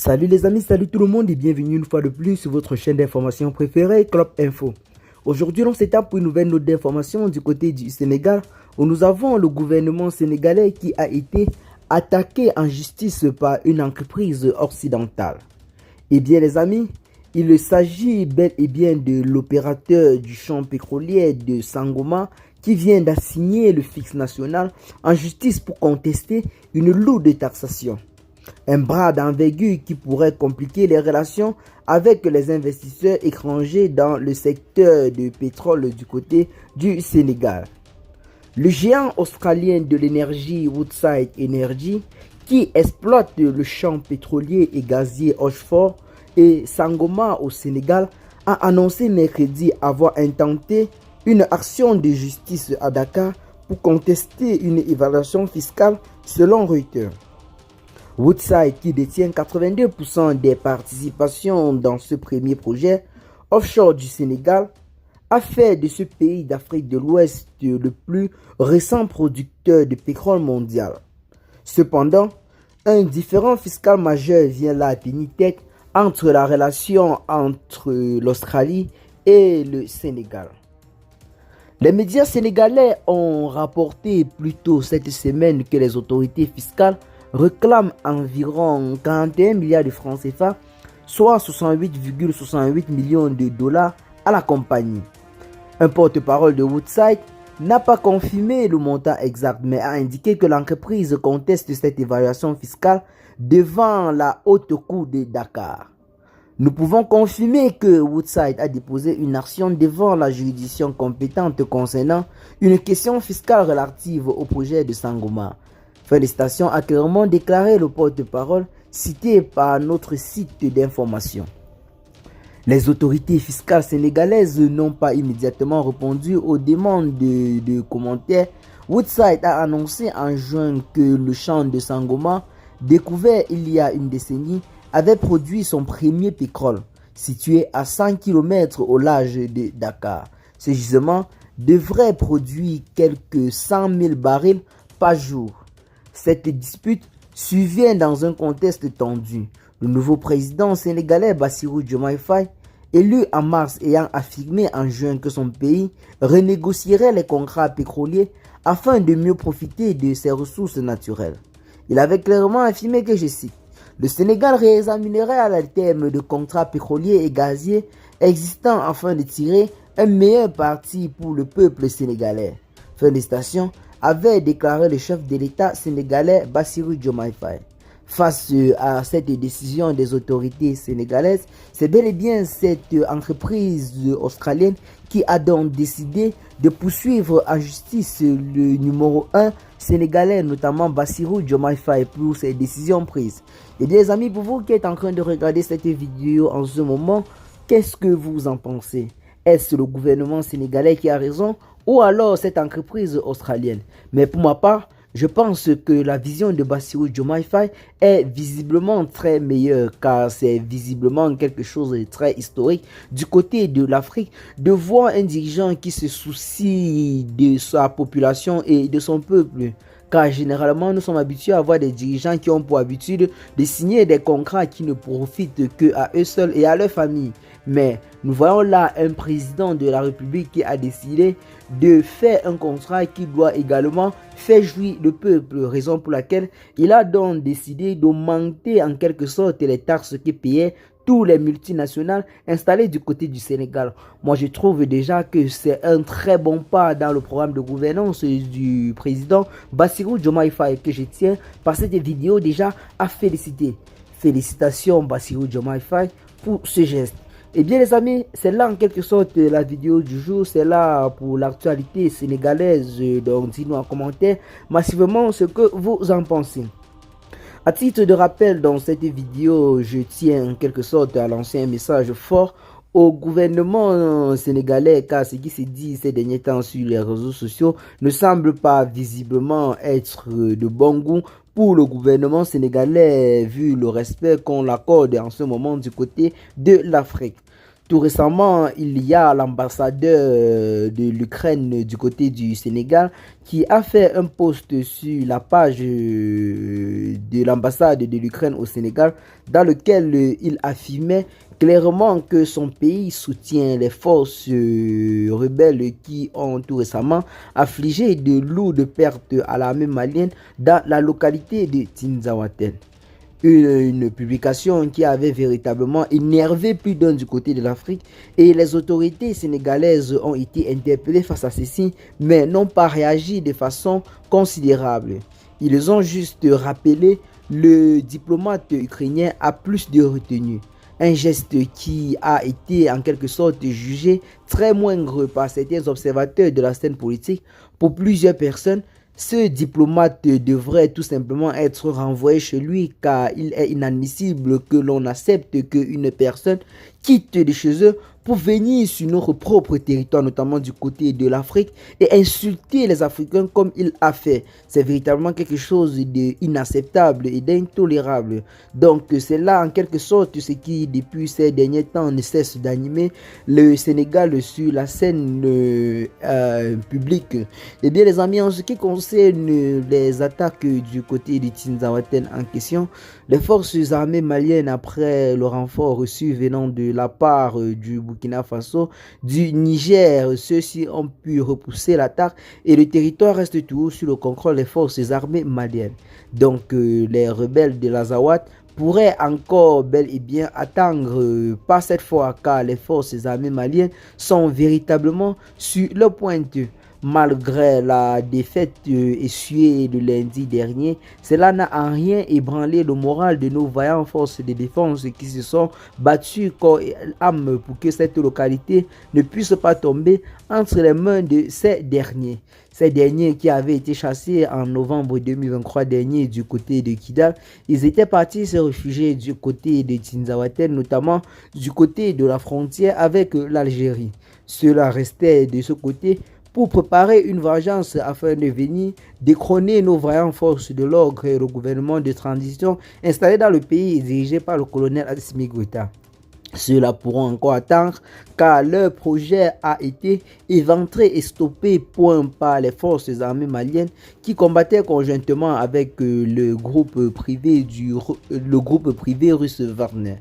Salut les amis, salut tout le monde et bienvenue une fois de plus sur votre chaîne d'information préférée, Club Info. Aujourd'hui, on s'étape pour une nouvelle note d'information du côté du Sénégal où nous avons le gouvernement sénégalais qui a été attaqué en justice par une entreprise occidentale. Eh bien les amis, il s'agit bel et bien de l'opérateur du champ pétrolier de Sangoma qui vient d'assigner le fixe national en justice pour contester une lourde taxation. Un bras d'envergure qui pourrait compliquer les relations avec les investisseurs étrangers dans le secteur du pétrole du côté du Sénégal. Le géant australien de l'énergie Woodside Energy, qui exploite le champ pétrolier et gazier Offshore et Sangoma au Sénégal, a annoncé mercredi avoir intenté une action de justice à Dakar pour contester une évaluation fiscale selon Reuters. Woodside, qui détient 82% des participations dans ce premier projet offshore du Sénégal, a fait de ce pays d'Afrique de l'Ouest le plus récent producteur de pétrole mondial. Cependant, un différend fiscal majeur vient là tenir tête entre la relation entre l'Australie et le Sénégal. Les médias sénégalais ont rapporté plus tôt cette semaine que les autorités fiscales réclament environ 41 milliards de francs CFA, soit 68,68 millions de dollars à la compagnie. Un porte-parole de Woodside n'a pas confirmé le montant exact, mais a indiqué que l'entreprise conteste cette évaluation fiscale devant la haute cour de Dakar. Nous pouvons confirmer que Woodside a déposé une action devant la juridiction compétente concernant une question fiscale relative au projet de Sangoma. Félicitations a clairement déclaré le porte-parole cité par notre site d'information. Les autorités fiscales sénégalaises n'ont pas immédiatement répondu aux demandes de commentaires. Woodside a annoncé en juin que le champ de Sangoma, découvert il y a une décennie, avait produit son premier pétrole, situé à 100 km au large de Dakar. Ce gisement devrait produire quelques 100 000 barils par jour. Cette dispute survient dans un contexte tendu. Le nouveau président sénégalais Bassirou Diomaye Faye, élu en mars, ayant affirmé en juin que son pays renégocierait les contrats pétroliers afin de mieux profiter de ses ressources naturelles. Il avait clairement affirmé que, je cite, « Le Sénégal réexaminerait à la terme de contrats pétroliers et gaziers existants afin de tirer un meilleur parti pour le peuple sénégalais. » Fin de citation, avait déclaré le chef de l'État sénégalais Bassirou Diomaye Faye. Face à cette décision des autorités sénégalaises, c'est bel et bien cette entreprise australienne qui a donc décidé de poursuivre en justice le numéro 1 sénégalais, notamment Bassirou Diomaye Faye, pour ses décisions prises. Et bien les amis, pour vous qui êtes en train de regarder cette vidéo en ce moment, qu'est-ce que vous en pensez? Est-ce le gouvernement sénégalais qui a raison ou alors cette entreprise australienne? Mais pour ma part, je pense que la vision de Bassirou Diomaye Faye est visiblement très meilleure, car c'est visiblement quelque chose de très historique du côté de l'Afrique de voir un dirigeant qui se soucie de sa population et de son peuple. Car généralement, nous sommes habitués à voir des dirigeants qui ont pour habitude de signer des contrats qui ne profitent qu'à eux seuls et à leur famille. Mais nous voyons là un président de la République qui a décidé de faire un contrat qui doit également faire jouir le peuple, raison pour laquelle il a donc décidé d'augmenter en quelque sorte les taxes que payaient tous les multinationales installées du côté du Sénégal. Moi, je trouve déjà que c'est un très bon pas dans le programme de gouvernance du président Bassirou Diomaye Faye que je tiens par cette vidéo déjà à féliciter. Félicitations Bassirou Diomaye Faye pour ce geste. Et bien les amis, c'est là en quelque sorte la vidéo du jour, c'est là pour l'actualité sénégalaise, donc dites-nous en commentaire massivement ce que vous en pensez. À titre de rappel, dans cette vidéo, je tiens en quelque sorte à lancer un message fort au gouvernement sénégalais, car ce qui se dit ces derniers temps sur les réseaux sociaux ne semble pas visiblement être de bon goût pour le gouvernement sénégalais, vu le respect qu'on l'accorde en ce moment du côté de l'Afrique. Tout récemment, il y a l'ambassadeur de l'Ukraine du côté du Sénégal qui a fait un post sur la page de l'ambassade de l'Ukraine au Sénégal dans lequel il affirmait clairement que son pays soutient les forces rebelles qui ont tout récemment affligé de lourdes pertes à l'armée malienne dans la localité de Tinzaouaten. Une publication qui avait véritablement énervé plus d'un du côté de l'Afrique, et les autorités sénégalaises ont été interpellées face à ceci mais n'ont pas réagi de façon considérable. Ils ont juste rappelé le diplomate ukrainien à plus de retenue. Un geste qui a été en quelque sorte jugé très moindre par certains observateurs de la scène politique. Pour plusieurs personnes, ce diplomate devrait tout simplement être renvoyé chez lui, car il est inadmissible que l'on accepte qu'une personne quitte de chez eux pour venir sur notre propre territoire, notamment du côté de l'Afrique, et insulter les Africains comme il a fait. C'est véritablement quelque chose d'inacceptable et d'intolérable. Donc c'est là en quelque sorte ce qui depuis ces derniers temps ne cesse d'animer le Sénégal sur la scène publique. Eh bien les amis, en ce qui concerne les attaques du côté de Tinzaouaten en question, les forces armées maliennes, après le renfort reçu venant de la part du Burkina Faso, du Niger, ceux-ci ont pu repousser l'attaque et le territoire reste toujours sous le contrôle des forces armées maliennes. Donc les rebelles de l'Azawad pourraient encore bel et bien attendre, pas cette fois, car les forces armées maliennes sont véritablement sur le pointe. Malgré la défaite essuyée le lundi dernier, cela n'a en rien ébranlé le moral de nos vaillantes forces de défense qui se sont battues corps et âme pour que cette localité ne puisse pas tomber entre les mains de ces derniers. Ces derniers qui avaient été chassés en novembre 2023 dernier du côté de Kidal, ils étaient partis se réfugier du côté de Tinzaouaten, notamment du côté de la frontière avec l'Algérie. Cela restait de ce côté pour préparer une vengeance afin de venir détrôner nos vaillantes forces de l'ordre et le gouvernement de transition installé dans le pays dirigé par le colonel Assimi Goïta. Ceux-là pourront encore attendre car leur projet a été éventré et stoppé point par les forces armées maliennes qui combattaient conjointement avec le groupe privé russe Wagner.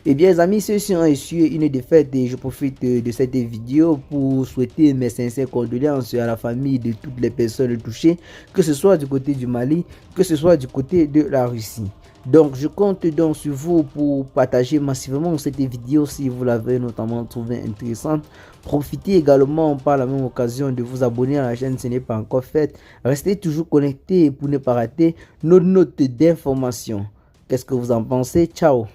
Et bien les amis, ceux-ci ont essuyé une défaite et je profite de cette vidéo pour souhaiter mes sincères condoléances à la famille de toutes les personnes touchées, que ce soit du côté du Mali, que ce soit du côté de la Russie. Donc je compte donc sur vous pour partager massivement cette vidéo si vous l'avez notamment trouvée intéressante. Profitez également par la même occasion de vous abonner à la chaîne si ce n'est pas encore fait. Restez toujours connectés pour ne pas rater nos notes d'information. Qu'est-ce que vous en pensez? Ciao.